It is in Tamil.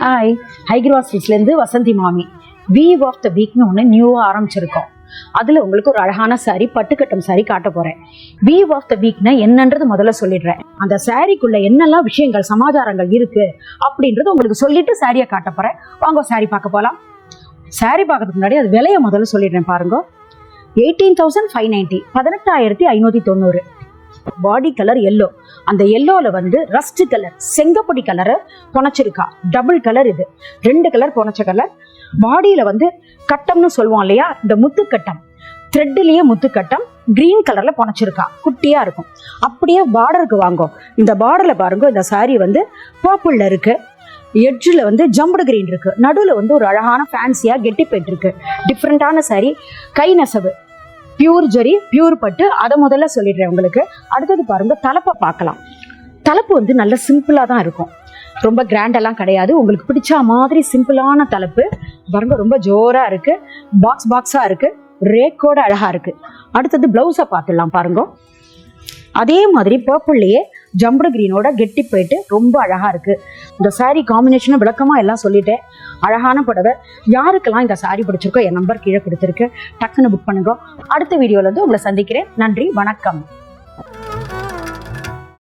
ஹாய், ஹைகிரா ஸ்ட்ரீட்ஸ்லேருந்து வசந்தி மாமி. வீவ் ஆஃப் த வீக்னு ஒன்று நியூவாக ஆரம்பிச்சிருக்கோம். அதில் உங்களுக்கு ஒரு அழகான சாரி, பட்டுக்கட்டம் சாரி காட்ட போகிறேன். வீவ் ஆஃப் த வீக்னா என்னன்றது முதல்ல சொல்லிடுறேன். அந்த சாரிக்குள்ள என்னெல்லாம் விஷயங்கள் சமாச்சாரங்கள் இருக்கு அப்படின்றது உங்களுக்கு சொல்லிட்டு சாரியை காட்ட போகிறேன். வாங்க சாரி பார்க்க போகலாம். சாரி பார்க்கறதுக்கு முன்னாடி அது விலையை முதல்ல சொல்லிடுறேன் பாருங்க. 18,590, 18,590. பாடி கலர் எல்லோ. அந்த எல்லோல வந்து ரஸ்ட் கலர், செங்கப்பொடி கலரை புனைச்சிருக்கா. டபுள் கலர், இது 2 கலர் புனைச்ச கலர். பாடியில வந்து கட்டம்னு சொல்லுவோம் இல்லையா, இந்த முத்துக்கட்டம், த்ரெட்லயே முத்துக்கட்டம் கிரீன் கலர்ல புனைச்சிருக்கா. குட்டியா இருக்கும். அப்படியே பார்டருக்கு வாங்க. இந்த பார்டர்ல பாருங்க, இந்த சாரி வந்து பர்பிள்ல இருக்கு. எட்ஜில் வந்து ஜம்படு கிரீன் இருக்கு. நடுவில் வந்து ஒரு அழகான ஃபேன்சியா கெட்டி போயிட்டு இருக்கு. டிஃப்ரெண்டான சாரி. கை நெசவு, பியூர் ஜரி, பியூர் பட்டு. அதை முதல்ல சொல்லிடுறேன் உங்களுக்கு. அடுத்தது பாருங்க, தலைப்பை பார்க்கலாம். தலைப்பு வந்து நல்ல சிம்பிளா தான் இருக்கும். ரொம்ப கிராண்டெல்லாம் கிடையாது. உங்களுக்கு பிடிச்ச மாதிரி சிம்பிளான தலைப்பு பாருங்க. ரொம்ப ஜோரா இருக்கு. பாக்ஸா இருக்கு. ரேக்கோட அழகா இருக்கு. அடுத்தது பிளவுஸை பார்த்துடலாம் பாருங்க. அதே மாதிரி பர்பிள்லயே ஜம்படு கிரீனோட கெட்டி போயிட்டு ரொம்ப அழகா இருக்கு. இந்த சாரி காம்பினேஷனும் விளக்கமா எல்லாம் சொல்லிட்டேன். அழகான புடவை. யாருக்கெல்லாம் இந்த சாரி பிடிச்சிருக்கோ என் நம்பர் கீழே கொடுத்துருக்கு. டக்குன்னு புக் பண்ணுங்க. அடுத்த வீடியோல இருந்து உங்களை சந்திக்கிறேன். நன்றி, வணக்கம்.